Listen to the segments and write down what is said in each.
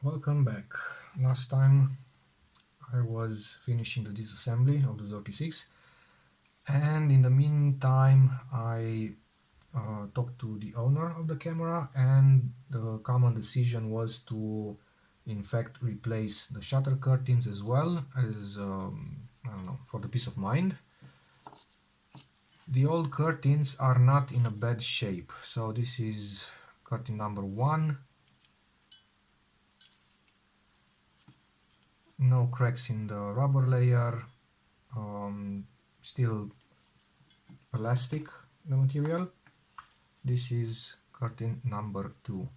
Welcome back. Last time I was finishing the disassembly of the Zorki 6, and in the meantime I talked to the owner of the camera, and the common decision was to in fact replace the shutter curtains as well as I don't know, for the peace of mind. The old curtains are not in a bad shape, so this is curtain number 1. No cracks in the rubber layer, still elastic the material. This is curtain number 2.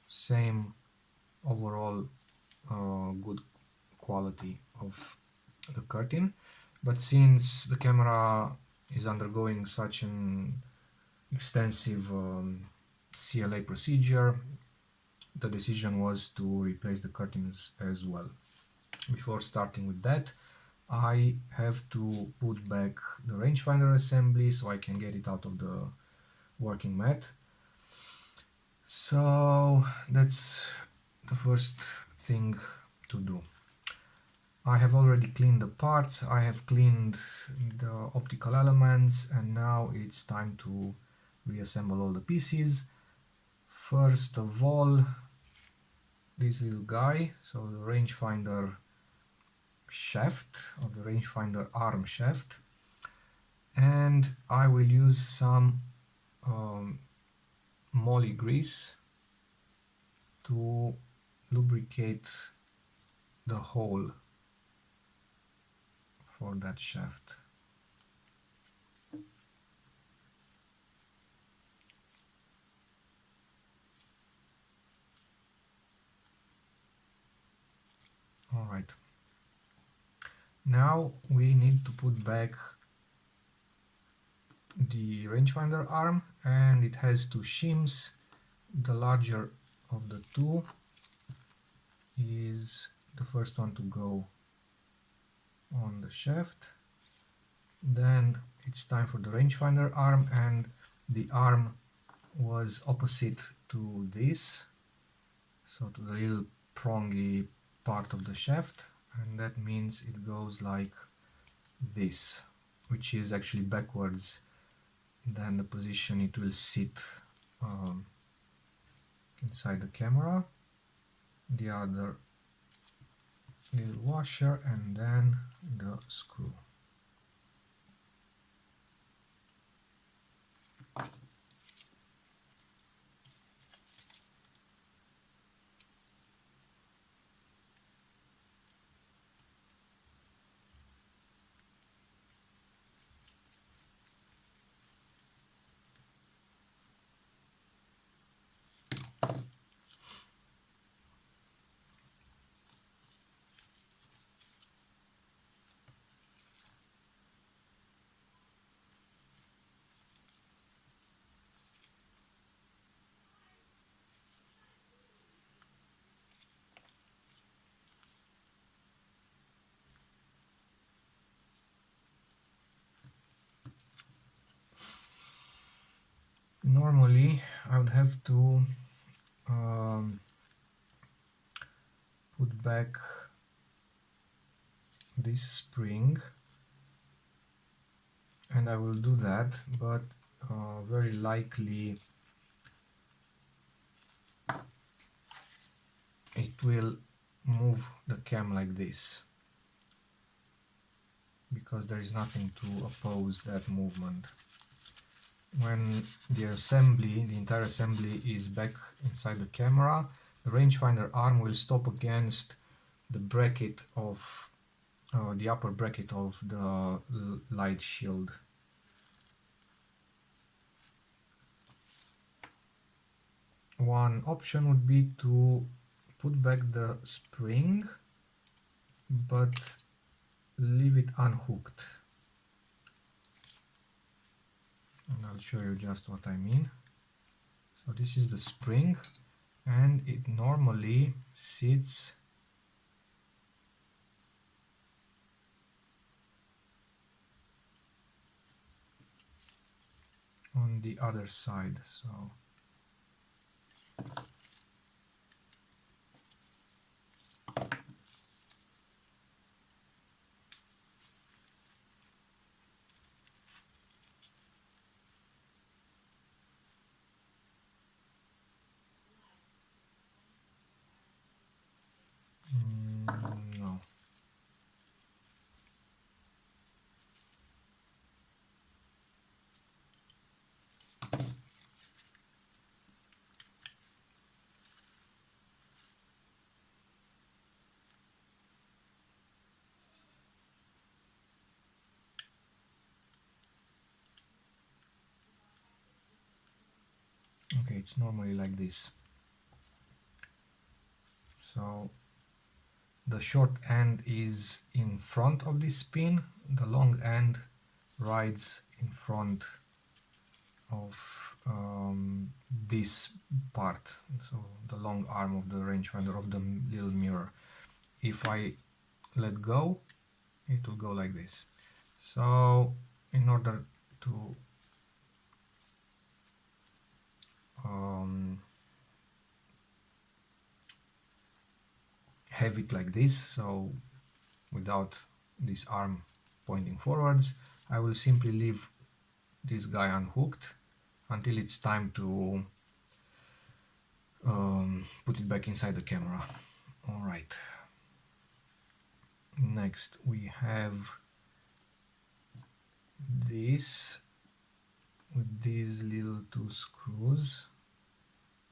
Same overall good quality of the curtain, but since the camera is undergoing such an extensive CLA procedure, the decision was to replace the curtains as well. Before starting with that, I have to put back the rangefinder assembly so I can get it out of the working mat. So that's the first thing to do. I have already cleaned the parts, I have cleaned the optical elements, and now it's time to reassemble all the pieces. First of all, this little guy, so the rangefinder shaft, or the rangefinder arm shaft, and I will use some moly grease to lubricate the hole for that shaft. Alright, now we need to put back the rangefinder arm, and it has two shims. The larger of the two is the first one to go on the shaft. Then it's time for the rangefinder arm, and the arm was opposite to this, so to the little prongy part of the shaft, and that means it goes like this, which is actually backwards than the position it will sit inside the camera. The other little washer, and then the screw. Normally I would have to put back this spring, and I will do that, but very likely it will move the cam like this, because there is nothing to oppose that movement. When the entire assembly is back inside the camera, the rangefinder arm will stop against the bracket of the upper bracket of the light shield. One option would be to put back the spring but leave it unhooked, and I'll show you just what I mean. So this is the spring, and it normally sits on the other side. So Okay, it's normally like this. So the short end is in front of this pin, the long end rides in front of this part, so the long arm of the rangefinder, of the little mirror. If I let go, it will go like this. So in order to have it like this, so without this arm pointing forwards, I will simply leave this guy unhooked until it's time to put it back inside the camera. Alright, next we have this with these little two screws.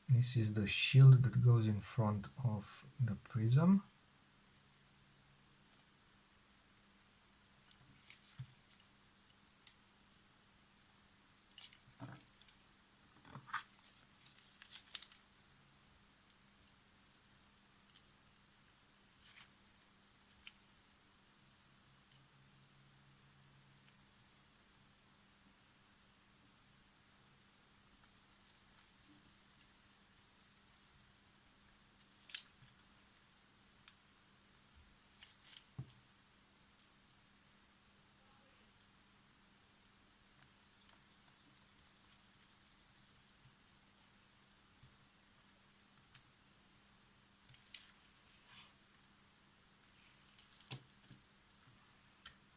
This is the shield that goes in front of the prism.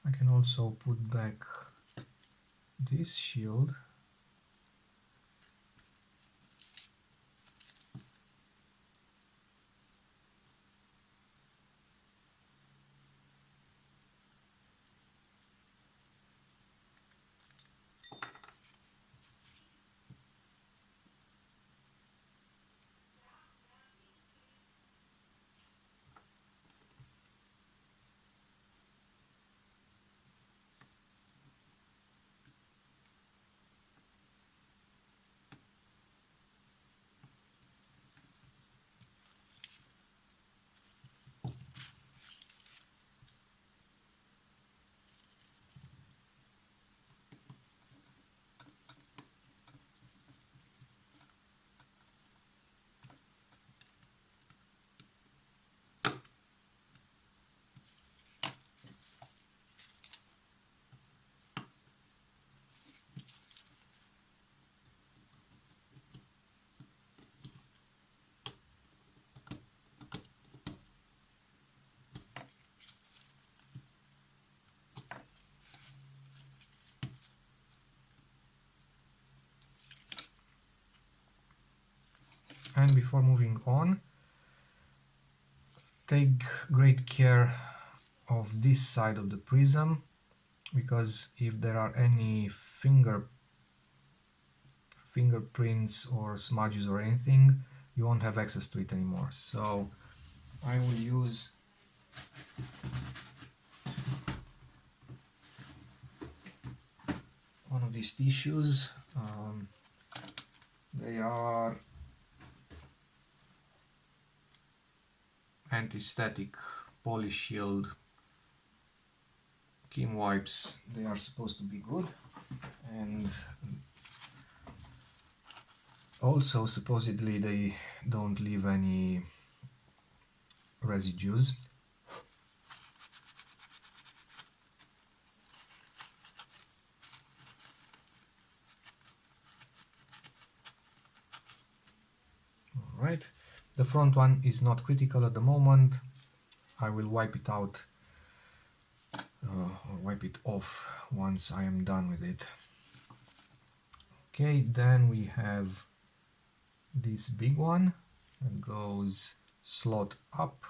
I can also put back this shield. And before moving on, take great care of this side of the prism, because if there are any fingerprints or smudges or anything, you won't have access to it anymore. So I will use one of these tissues. They are anti-static polish shield Kim wipes. They are supposed to be good, and also supposedly they don't leave any residues. Alright, the front one is not critical at the moment. I will wipe it out or wipe it off once I am done with it. Okay, then we have this big one that goes slot up.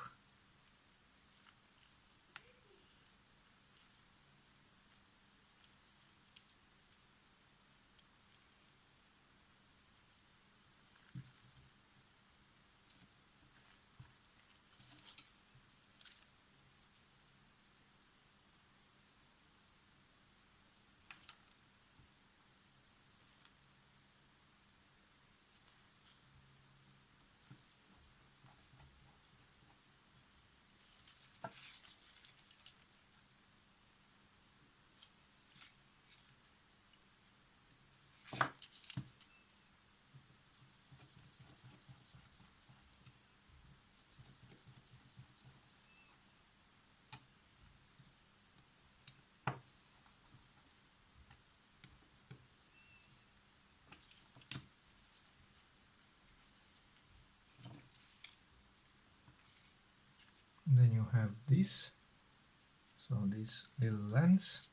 have this, so this little lens.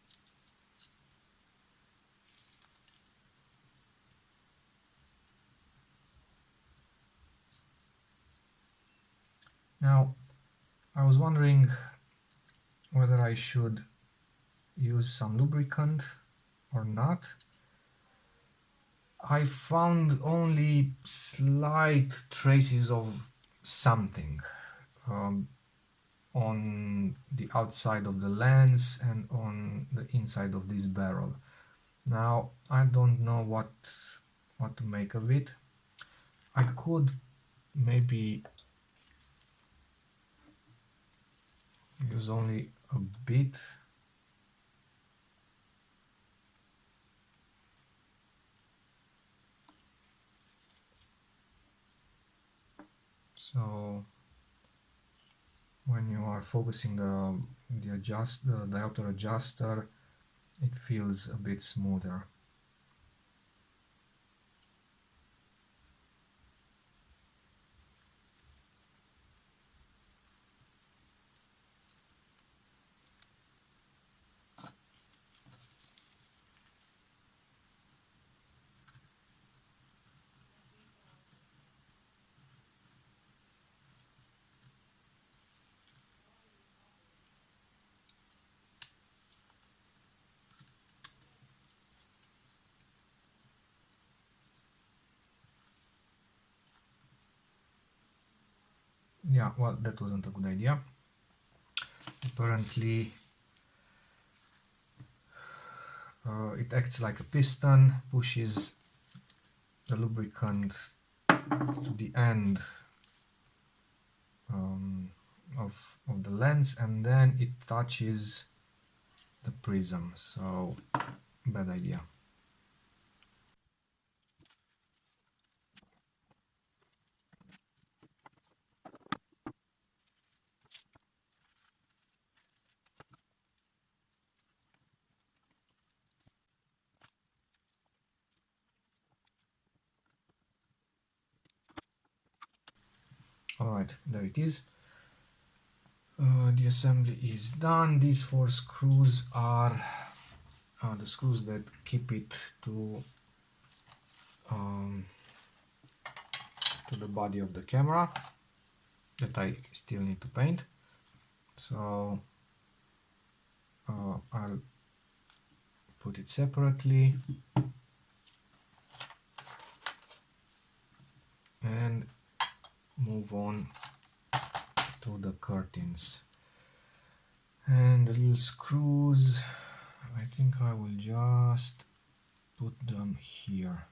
Now I was wondering whether I should use some lubricant or not. I found only slight traces of something on the outside of the lens and on the inside of this barrel. Now I don't know what to make of it. I could maybe use only a bit. So when you are focusing the diopter adjuster, it feels a bit smoother. Yeah, well, that wasn't a good idea. Apparently it acts like a piston, pushes the lubricant to the end of the lens, and then it touches the prism, so bad idea. Alright, there it is. The assembly is done. These 4 screws are the screws that keep it to the body of the camera that I still need to paint. So I'll put it separately and move on to the curtains. And the little screws, I think I will just put them here.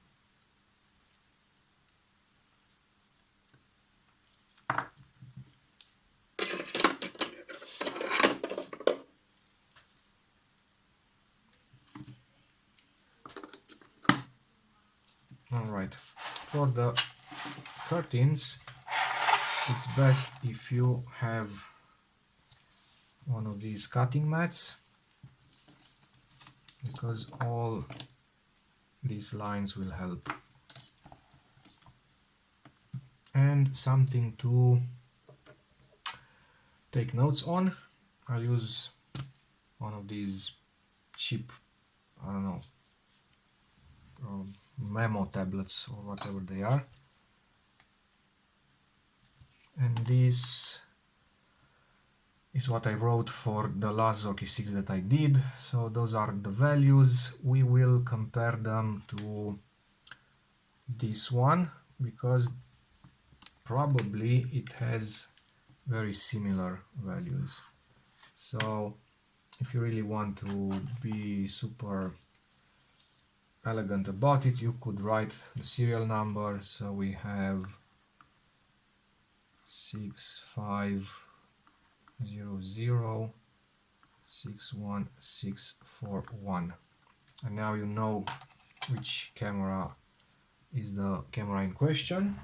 Alright, for the curtains, it's best if you have one of these cutting mats, because all these lines will help. And something to take notes on. I'll use one of these cheap, I don't know, memo tablets or whatever they are. And this is what I wrote for the last Zorki 6 that I did. So those are the values. We will compare them to this one because probably it has very similar values. So if you really want to be super elegant about it, you could write the serial number. So we have 650061641, and now you know which camera is the camera in question.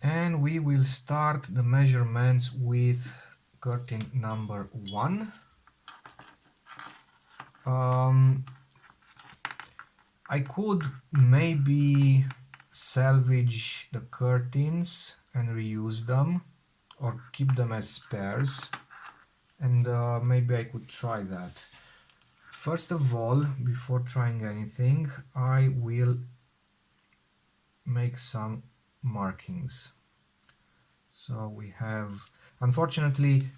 And we will start the measurements with curtain number 1. I could maybe salvage the curtains and reuse them, or keep them as pairs, and maybe I could try that. First of all, before trying anything, I will make some markings. So we have, unfortunately,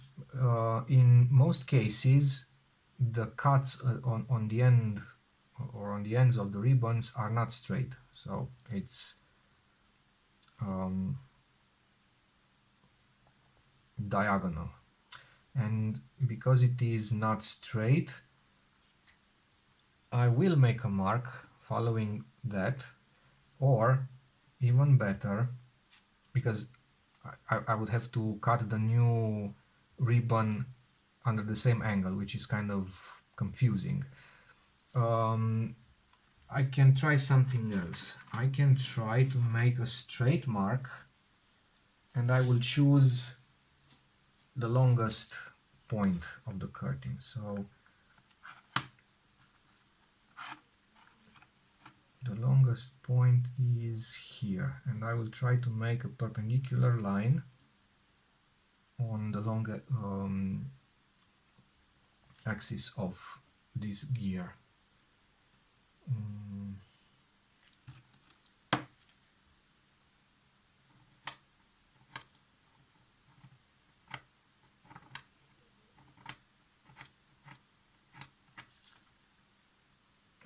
in most cases, the cuts on the end or on the ends of the ribbons are not straight. So it's diagonal. And because it is not straight, I will make a mark following that, or even better, because I would have to cut the new ribbon under the same angle, which is kind of confusing. I can try something else. I can try to make a straight mark, and I will choose the longest point of the curtain. So the longest point is here, and I will try to make a perpendicular line on the long axis of this gear.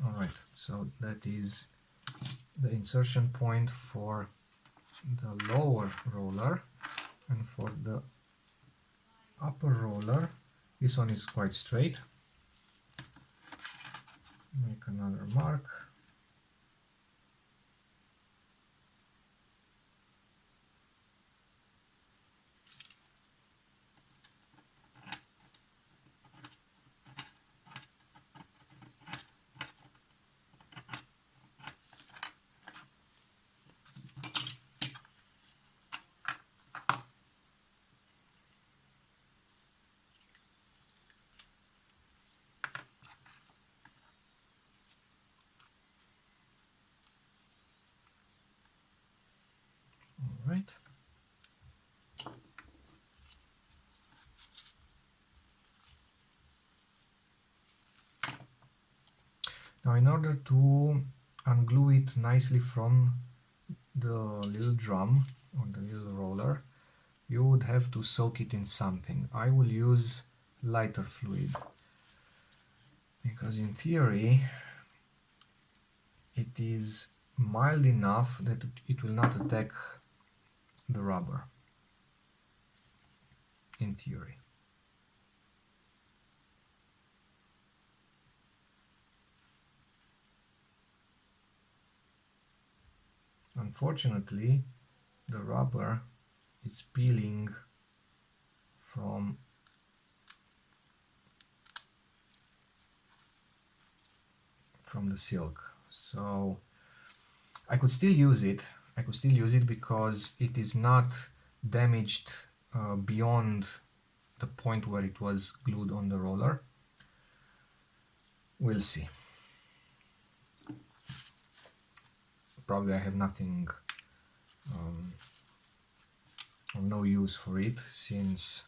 Alright, so that is the insertion point for the lower roller, and for the upper roller, this one is quite straight. Make another mark. Alright. Now, in order to unglue it nicely from the little drum or the little roller, you would have to soak it in something. I will use lighter fluid, because in theory it is mild enough that it will not attack the rubber, in theory. Unfortunately, the rubber is peeling from the silk, so I could still use it. Because it is not damaged beyond the point where it was glued on the roller. We'll see. Probably I have nothing or no use for it, since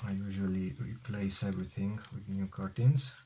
I usually replace everything with new curtains.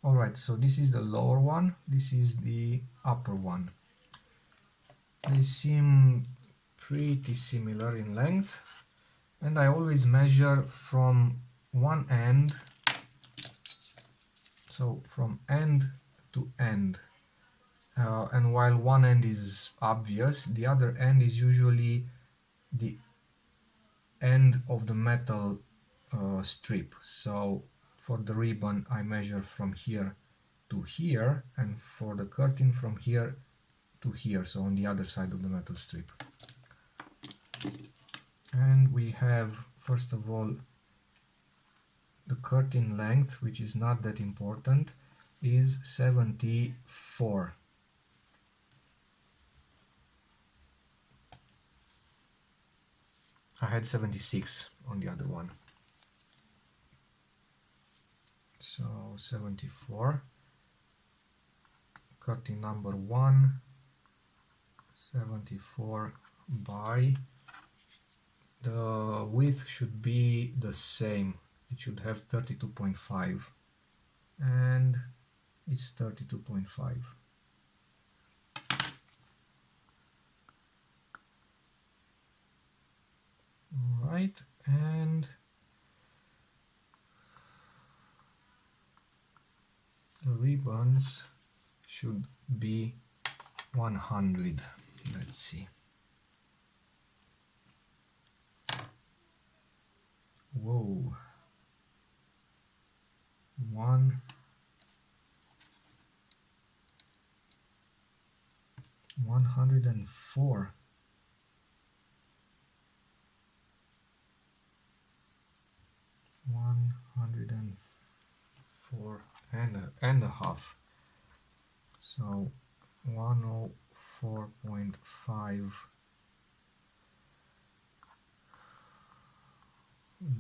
Alright, so this is the lower one, this is the upper one. They seem pretty similar in length, and I always measure from one end, So from end to end. And while one end is obvious, the other end is usually the end of the metal strip. So for the ribbon I measure from here to here, and for the curtain from here to here, so on the other side of the metal strip. And we have, first of all, the curtain length, which is not that important, is 74. I had 76 on the other one. So 74. Curtain number 1, 74 by, the width should be the same. It should have 32.5, and it's 32.5. Alright, and the ribbons should be 100. Let's see. Whoa. 104. 104 and a half. So 104.5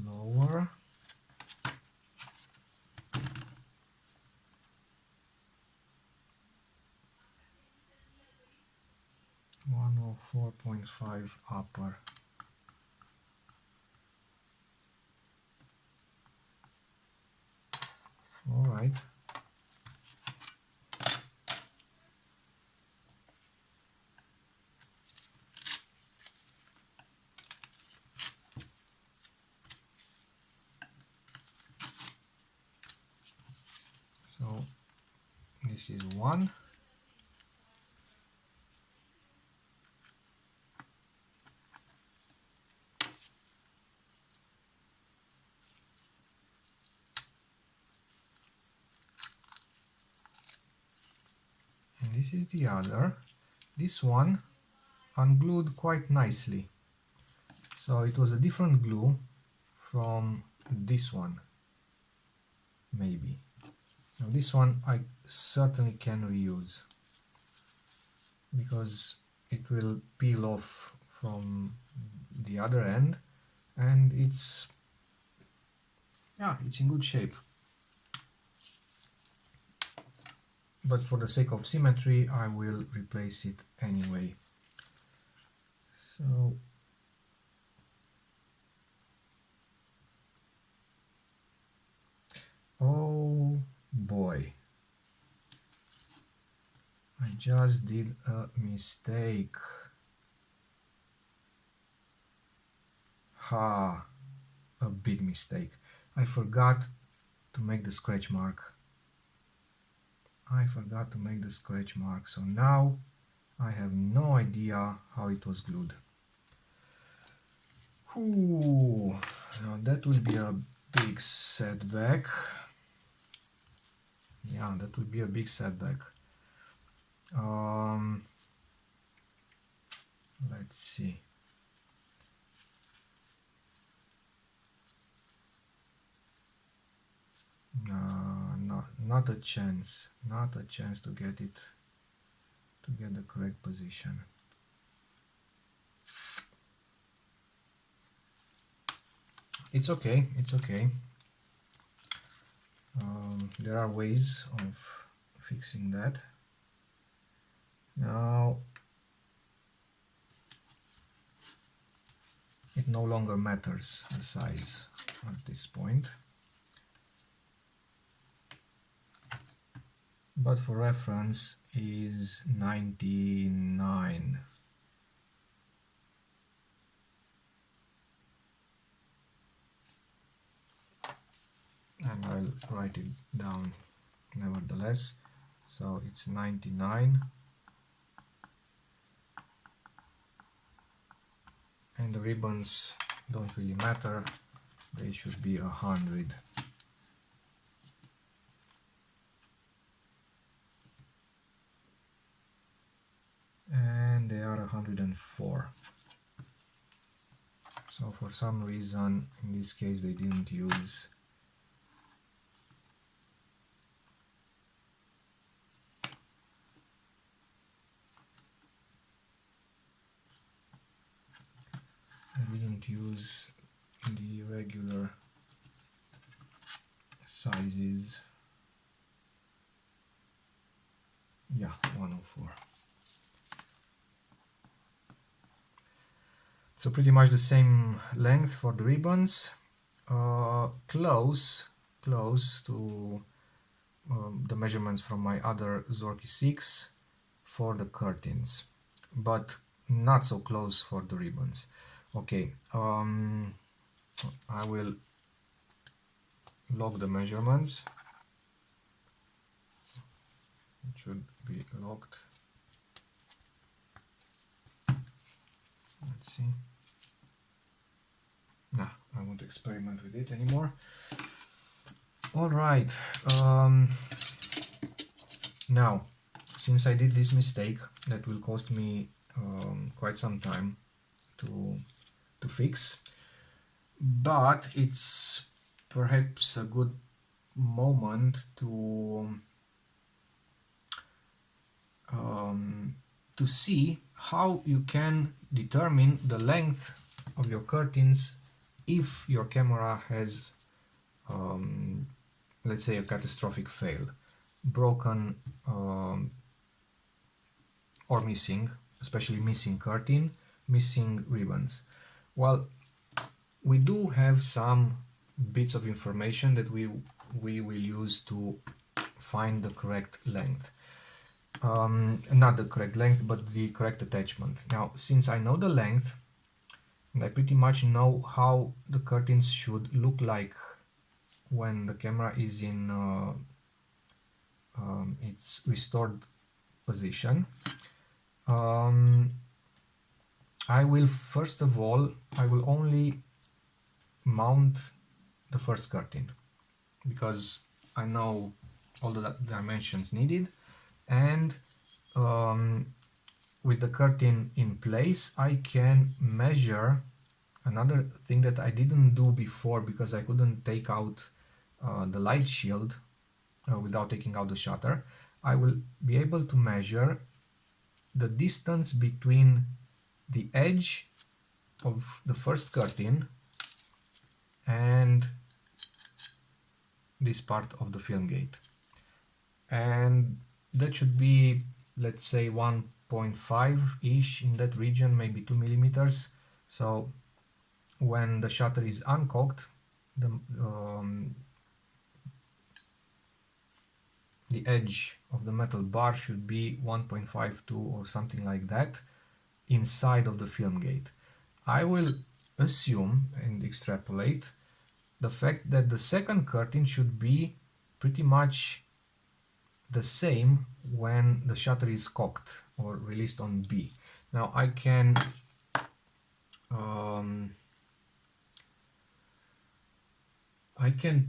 lower. 104.5 upper. All right. So this is one. And this is the other. This one unglued quite nicely. So it was a different glue from this one, maybe. Now this one I certainly can reuse, because it will peel off from the other end, and it's in good shape. But for the sake of symmetry, I will replace it anyway. So oh boy, I just did a mistake. Ha, a big mistake. I forgot to make the scratch mark. So now I have no idea how it was glued. Ooh, now that will be a big setback. Yeah, that would be a big setback. Let's see. Not a chance. Not a chance to get it, to get the correct position. It's okay. It's okay. There are ways of fixing that. Now it no longer matters the size at this point, but for reference is 99. And I'll write it down nevertheless. So it's 99, and the ribbons don't really matter, they should be 100. And they are 104. So for some reason, in this case, they didn't use the regular sizes. Yeah, 104. So pretty much the same length for the ribbons, close to the measurements from my other Zorki 6 for the curtains, but not so close for the ribbons. Okay, I will log the measurements. It should be logged. Let's see. Nah, I won't experiment with it anymore. All right. Now, since I did this mistake that will cost me quite some time to fix, but it's perhaps a good moment to see how you can determine the length of your curtains if your camera has, let's say, a catastrophic fail, broken or missing, especially missing curtain, missing ribbons. Well, we do have some bits of information that we will use to find the correct length. Not the correct length, but the correct attachment. Now, since I know the length, and I pretty much know how the curtains should look like when the camera is in its restored position, I will first of all, I will only mount the first curtain because I know all the dimensions needed, and with the curtain in place I can measure another thing that I didn't do before because I couldn't take out the light shield without taking out the shutter. I will be able to measure the distance between the edge of the first curtain and this part of the film gate, and that should be, let's say, 1.5 ish, in that region, maybe 2 millimeters. So when the shutter is uncocked, the edge of the metal bar should be 1.52 or something like that inside of the film gate. I will assume and extrapolate the fact that the second curtain should be pretty much the same when the shutter is cocked or released on B. Now I can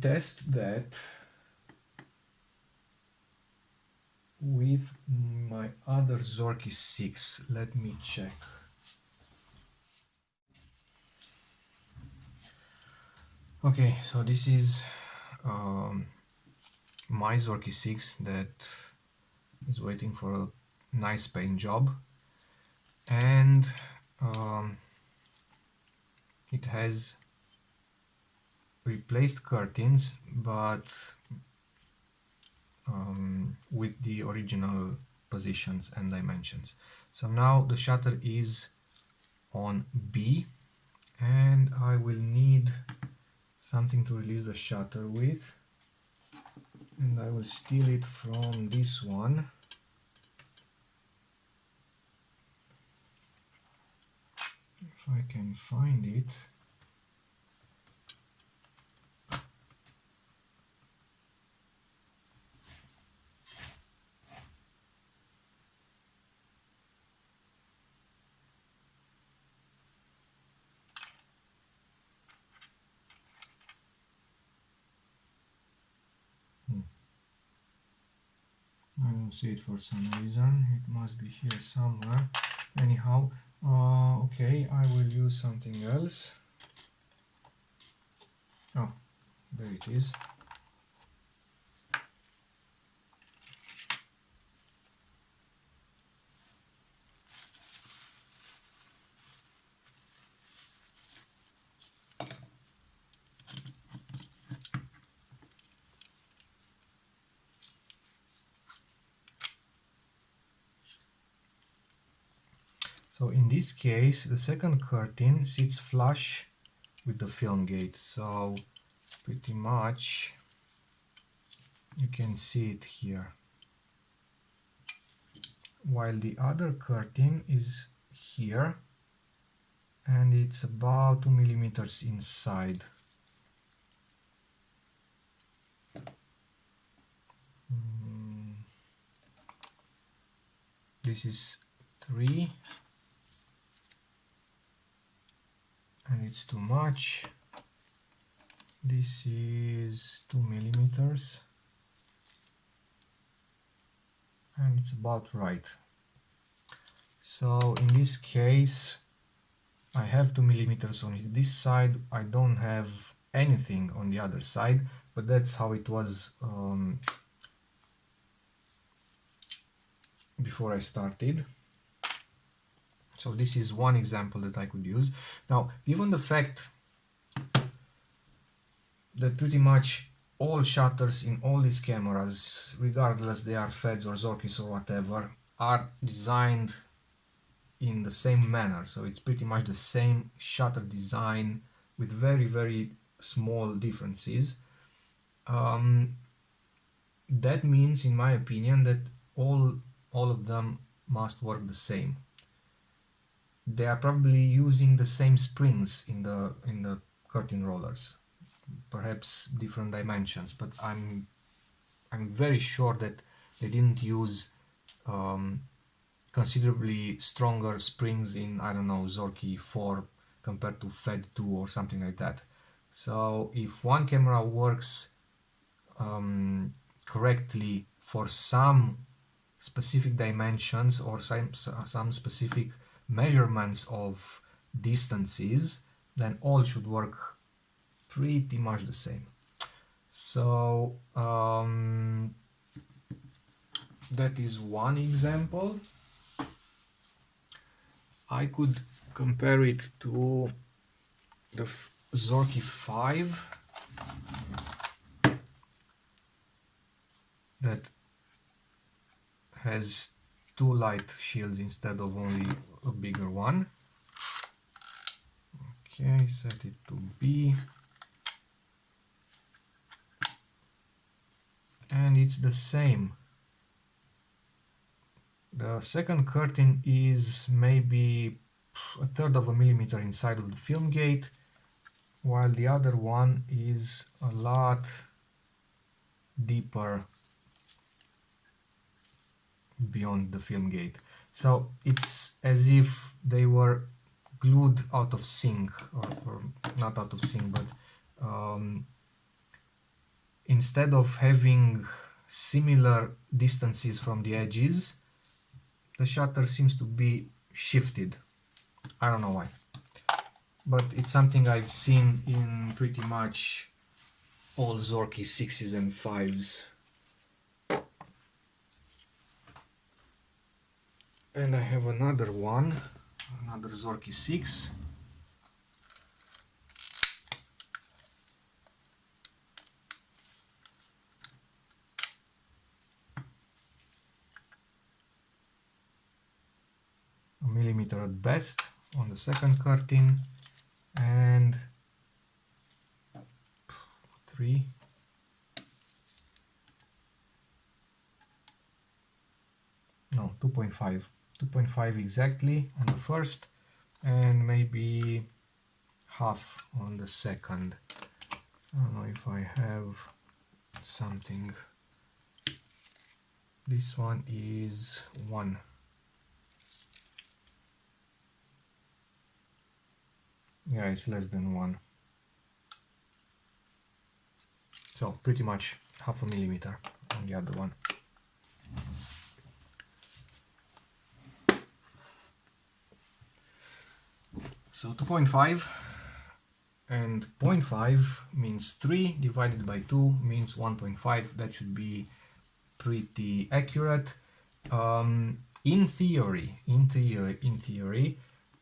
test that with my other Zorki 6. Let me check. Okay, so this is my Zorki 6 that is waiting for a nice paint job, and it has replaced curtains, but with the original positions and dimensions. So now the shutter is on B, and I will need something to release the shutter with, and I will steal it from this one. If I can find it. see it for some reason. It must be here somewhere. Anyhow, okay, I will use something else. Oh, there it is. So in this case, the second curtain sits flush with the film gate, so pretty much you can see it here, while the other curtain is here and it's about 2 millimeters inside. This is 3 and it's too much. This is 2 millimeters and it's about right. So in this case I have 2 millimeters on this side, I don't have anything on the other side, but that's how it was before I started. So this is one example that I could use. Now, given the fact that pretty much all shutters in all these cameras, regardless they are Feds or Zorkis or whatever, are designed in the same manner, so it's pretty much the same shutter design with very small differences. That means, in my opinion, that all of them must work the same. They are probably using the same springs in the curtain rollers, perhaps different dimensions, but I'm very sure that they didn't use considerably stronger springs in, I don't know, Zorki 4 compared to Fed 2 or something like that. So if one camera works correctly for some specific dimensions or some specific measurements of distances, then all should work pretty much the same. So that is one example. I could compare it to the Zorki 5 that has 2 light shields instead of only a bigger one. Okay, set it to B. And it's the same. The second curtain is maybe 1/3 of a millimeter inside of the film gate, while the other one is a lot deeper beyond the film gate. So it's as if they were glued out of sync, or not out of sync, but instead of having similar distances from the edges, the shutter seems to be shifted. I don't know why, but it's something I've seen in pretty much all Zorki 6s and 5s. And I have another one, another Zorki 6. A millimeter at best on the second curtain, and 3. No, 2.5. 2.5 exactly on the first, and maybe half on the second. I don't know if I have something. This one is 1. Yeah, it's less than 1. So pretty much half a millimeter on the other one. So 2.5, and 0.5 means 3 divided by 2 means 1.5. That should be pretty accurate. In theory,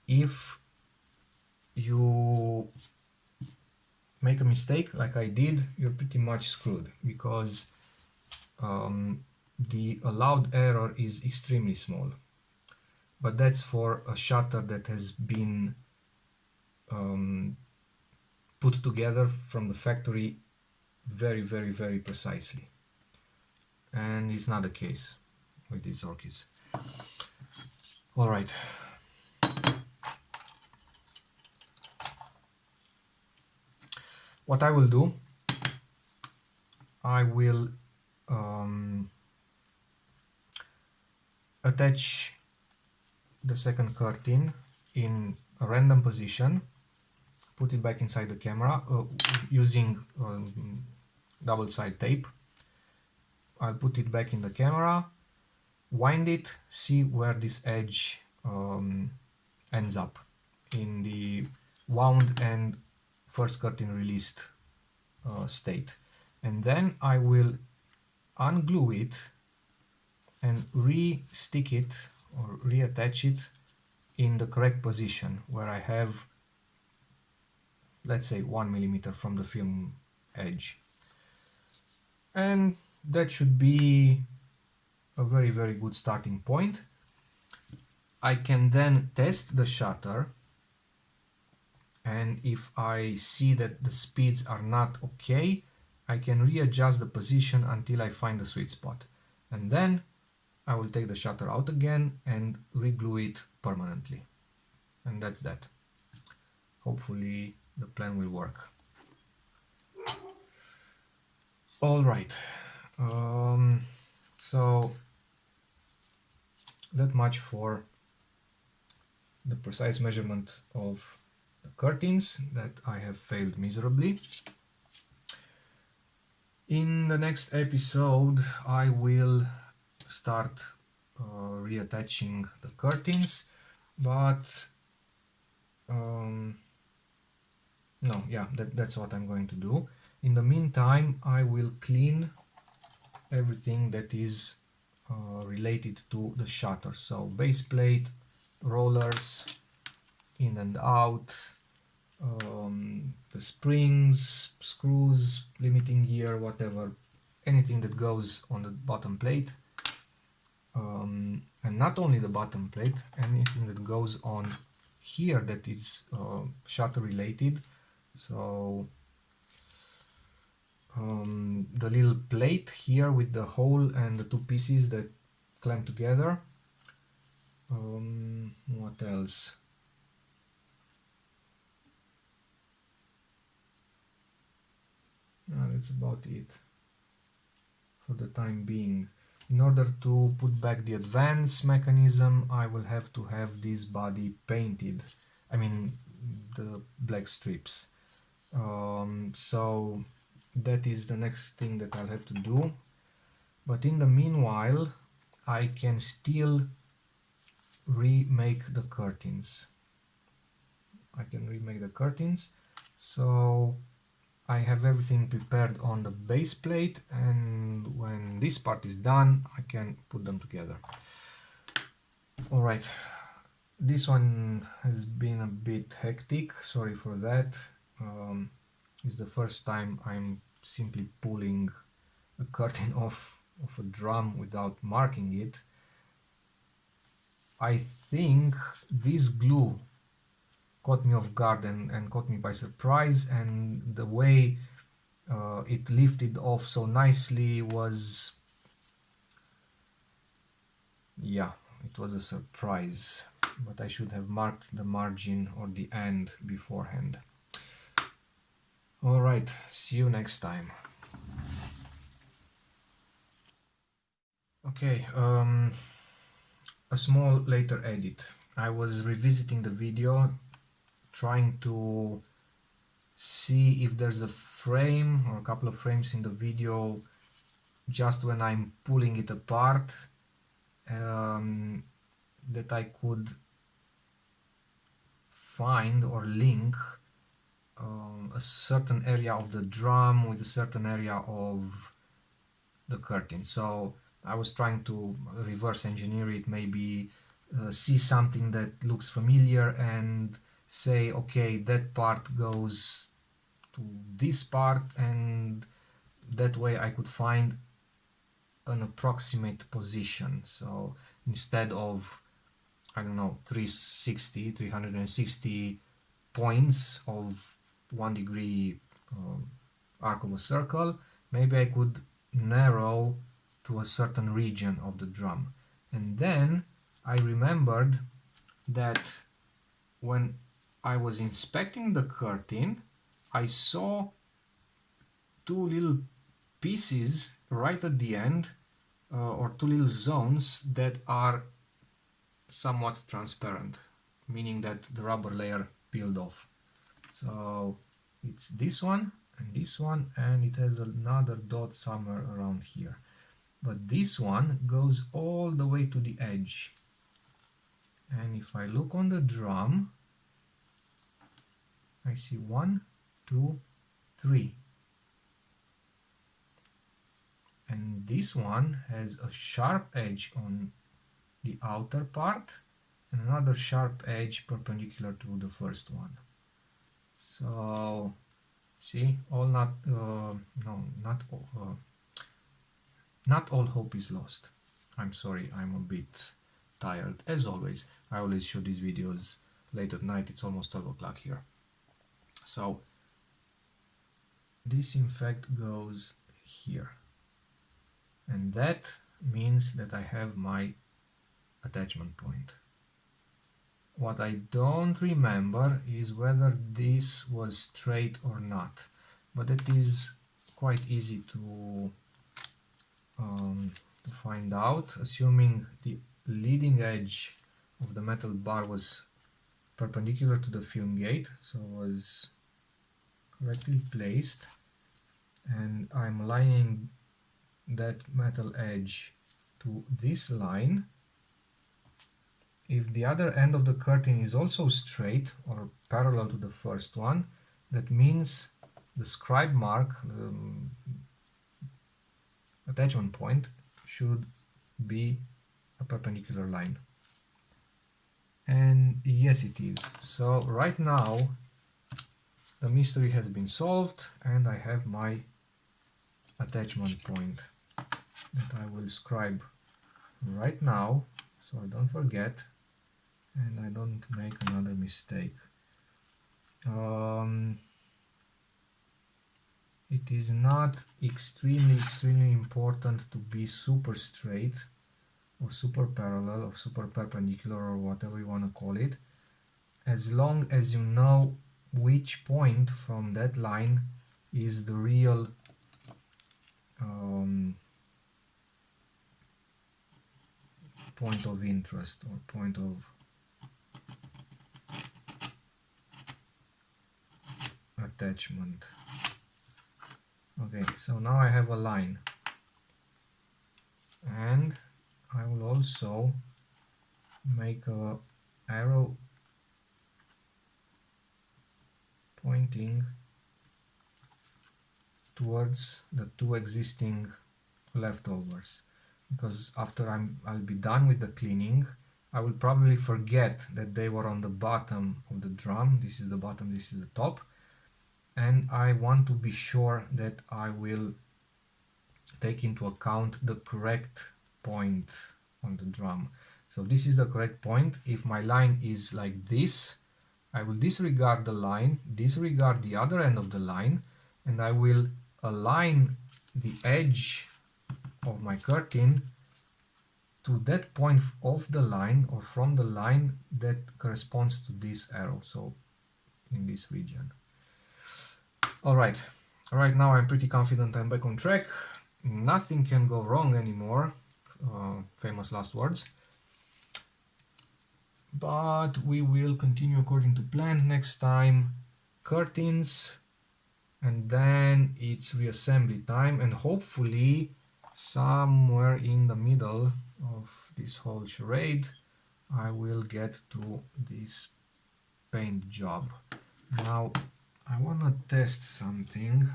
if you make a mistake like I did, you're pretty much screwed, because the allowed error is extremely small. But that's for a shutter that has been put together from the factory very precisely. And it's not the case with these Zorkis. Alright. What I will do, I will attach the second curtain in a random position, put it back inside the camera using double side tape. I'll put it back in the camera, wind it, see where this edge ends up in the wound and first curtain released state, and then I will unglue it and re-stick it or reattach it in the correct position where I have, let's say, 1 millimeter from the film edge, and that should be a very good starting point. I can then test the shutter, and if I see that the speeds are not okay, I can readjust the position until I find the sweet spot, and then I will take the shutter out again and re-glue it permanently. And that's that. Hopefully the plan will work. Alright, so that much for the precise measurement of the curtains that I have failed miserably. In the next episode I will start reattaching the curtains, but that's what I'm going to do. In the meantime, I will clean everything that is related to the shutter, so base plate, rollers, in and out, the springs, screws, limiting gear, whatever, anything that goes on the bottom plate, and not only the bottom plate, anything that goes on here that is shutter related. So the little plate here with the hole and the two pieces that clamp together. What else? That's about it for the time being. In order to put back the advance mechanism, I will have to have this body painted. I mean, the black strips. So that is the next thing that I'll have to do. But in the meanwhile, I can still remake the curtains. So I have everything prepared on the base plate, and when this part is done, I can put them together. Alright, this one has been a bit hectic, sorry for that. It's the first time I'm simply pulling a curtain off of a drum without marking it. I think this glue caught me off guard and caught me by surprise, and the way it lifted off so nicely was, yeah, it was a surprise, but I should have marked the margin or the end beforehand. Alright, see you next time. Okay, a small later edit. I was revisiting the video, trying to see if there's a frame or a couple of frames in the video just when I'm pulling it apart that I could find or link a certain area of the drum with a certain area of the curtain. So I was trying to reverse engineer it, maybe see something that looks familiar and say, okay, that part goes to this part, and that way I could find an approximate position. So instead of, I don't know, 360 points of 1 degree arc of a circle, maybe I could narrow to a certain region of the drum. And then I remembered that when I was inspecting the curtain, I saw two little pieces right at the end, or two little zones that are somewhat transparent, meaning that the rubber layer peeled off. So it's this one, and it has another dot somewhere around here. But this one goes all the way to the edge. And if I look on the drum, I see 1, 2, 3. And this one has a sharp edge on the outer part and another sharp edge perpendicular to the first one. So see, not all hope is lost. I'm sorry, I'm a bit tired. As always, I always shoot these videos late at night. It's almost 12 o'clock here. So this in fact goes here. And that means that I have my attachment point. What I don't remember is whether this was straight or not, but it is quite easy to find out, assuming the leading edge of the metal bar was perpendicular to the film gate, so was correctly placed, and I'm lining that metal edge to this line. If the other end of the curtain is also straight or parallel to the first one, that means the scribe mark, attachment point, should be a perpendicular line. And yes, it is. So right now the mystery has been solved, and I have my attachment point that I will scribe right now so I don't forget and I don't make another mistake. It is not extremely important to be super straight or super parallel or super perpendicular or whatever you want to call it, as long as you know which point from that line is the real point of interest or point of attachment. Okay, so now I have a line, and I will also make a arrow pointing towards the two existing leftovers, because after I'll be done with the cleaning, I will probably forget that they were on the bottom of the drum. This is the bottom, this is the top, and I want to be sure that I will take into account the correct point on the drum. So this is the correct point. If my line is like this, I will disregard the line, disregard the other end of the line, and I will align the edge of my curtain to that point of the line or from the line that corresponds to this arrow, so in this region. Alright, now I'm pretty confident I'm back on track. Nothing can go wrong anymore, famous last words. But we will continue according to plan. Next time curtains, and then it's reassembly time, and hopefully somewhere in the middle of this whole charade I will get to this paint job. Now I want to test something.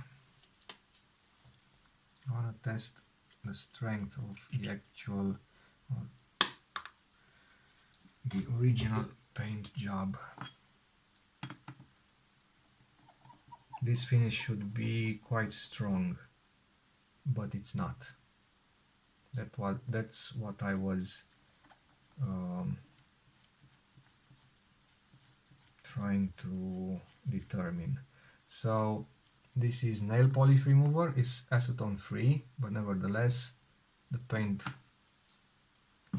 I want to test the strength of the actual, the original paint job. This finish should be quite strong, but it's not. That's what I was trying to determine. So this is nail polish remover, it's acetone free, but nevertheless the paint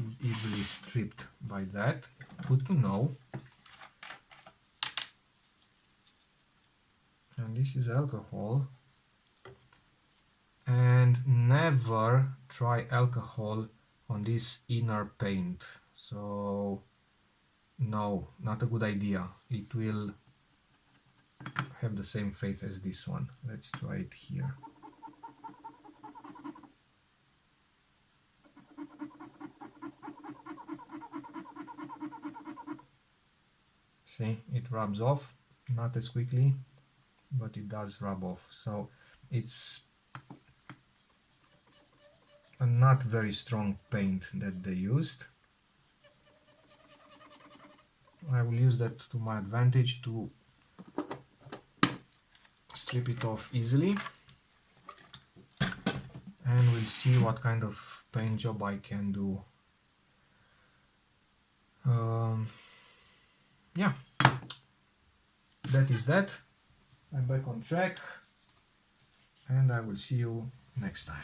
is easily stripped by that. Good to know. And this is alcohol. And never try alcohol on this inner paint. So no, not a good idea. It will have the same fate as this one. Let's try it here. See, it rubs off, not as quickly, but it does rub off. So it's a not very strong paint that they used. I will use that to my advantage to strip it off easily, and we'll see what kind of paint job I can do. Yeah, that is that. I'm back on track, and I will see you next time.